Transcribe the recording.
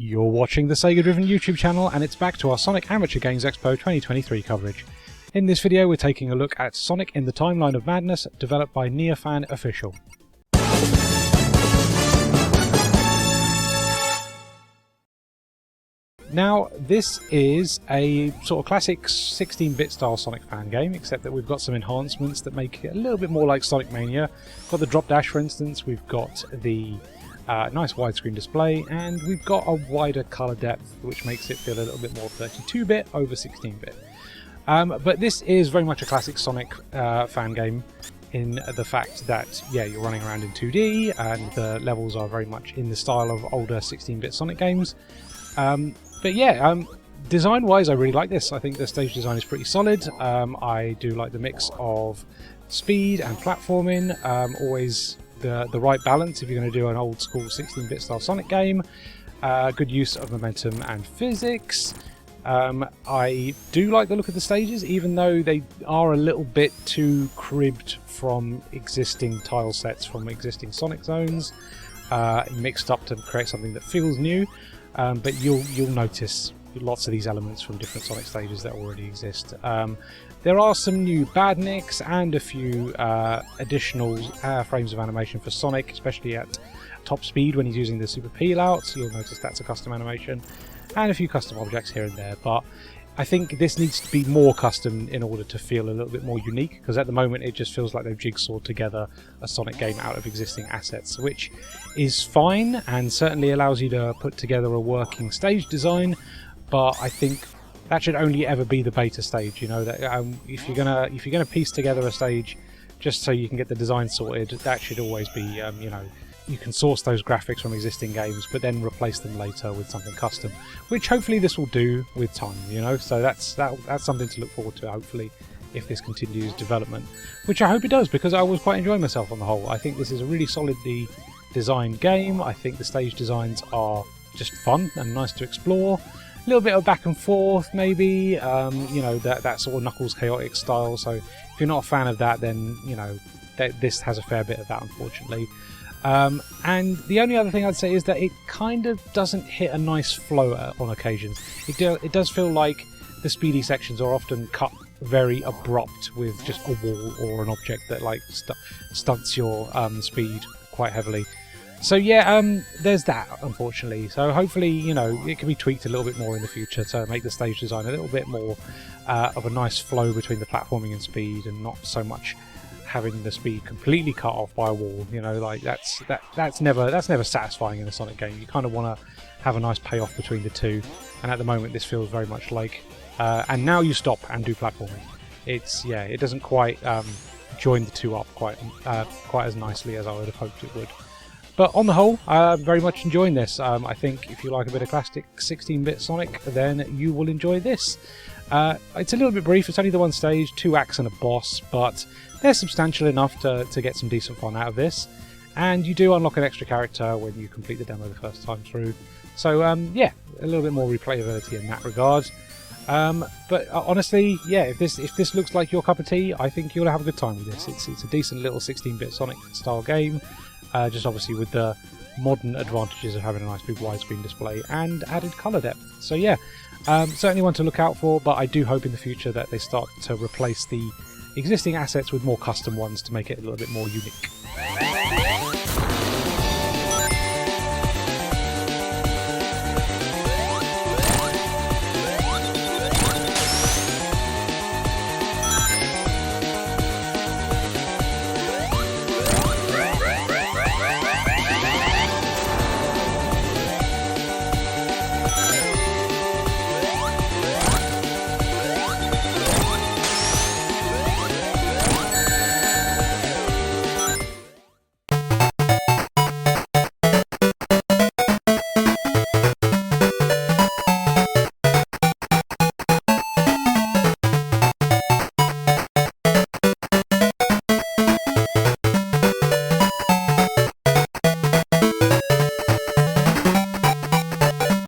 You're watching the Sega Driven YouTube channel, and it's back to our Sonic Amateur Games Expo 2023 coverage. In this video we're taking a look at Sonic in the Timeline of Madness, developed by NiaPhanOfficial. Now, this is a sort of classic 16-bit style Sonic fan game, except that we've got some enhancements that make it a little bit more like Sonic Mania. We've got the drop dash, for instance, we've got the nice widescreen display, and we've got a wider colour depth, which makes it feel a little bit more 32-bit over 16-bit. But this is very much a classic Sonic fan game in the fact that, yeah, you're running around in 2D, and the levels are very much in the style of older 16-bit Sonic games. But yeah, design-wise, I really like this. I think the stage design is pretty solid. I do like the mix of speed and platforming. Always the right balance if you're going to do an old-school 16-bit style Sonic game. Good use of momentum and physics. I do like the look of the stages, even though they are a little bit too cribbed from existing tile sets from existing Sonic zones, mixed up to create something that feels new. But you'll notice lots of these elements from different Sonic stages that already exist. There are some new badniks and a few additional frames of animation for Sonic, especially at top speed when he's using the super peel out, so you'll notice that's a custom animation, and a few custom objects here and there. But I think this needs to be more custom in order to feel a little bit more unique, because at the moment it just feels like they've jigsawed together a Sonic game out of existing assets, which is fine and certainly allows you to put together a working stage design. But I think that should only ever be the beta stage. You know, that if you're gonna piece together a stage just so you can get the design sorted, that should always be you know, you can source those graphics from existing games, but then replace them later with something custom, which hopefully this will do with time. You know, so that's something to look forward to. Hopefully, if this continues development, which I hope it does, because I was quite enjoying myself on the whole. I think this is a really solidly designed game. I think the stage designs are just fun and nice to explore. A little bit of back and forth, maybe, you know, that sort of Knuckles chaotic style. So if you're not a fan of that, then you know this has a fair bit of that, unfortunately. And the only other thing I'd say is that it kind of doesn't hit a nice flow on occasions. It does feel like the speedy sections are often cut very abrupt with just a wall or an object that like stunts your speed quite heavily. So yeah, there's that, unfortunately. So hopefully, you know, it can be tweaked a little bit more in the future to make the stage design a little bit more of a nice flow between the platforming and speed, and not so much having the speed completely cut off by a wall. You know, like that's never satisfying in a Sonic game. You kind of want to have a nice payoff between the two, and at the moment this feels very much like and now you stop and do platforming. It's, yeah, it doesn't quite join the two up quite as nicely as I would have hoped it would. But on the whole, I'm very much enjoying this. I think if you like a bit of classic 16-bit Sonic, then you will enjoy this. It's a little bit brief. It's only the one stage, 2 acts and a boss, but they're substantial enough to get some decent fun out of this. And you do unlock an extra character when you complete the demo the first time through. So yeah, a little bit more replayability in that regard. But honestly, yeah, if this looks like your cup of tea, I think you'll have a good time with this. It's a decent little 16-bit Sonic style game, just obviously with the modern advantages of having a nice big widescreen display and added colour depth. So yeah, certainly one to look out for, but I do hope in the future that they start to replace the existing assets with more custom ones to make it a little bit more unique.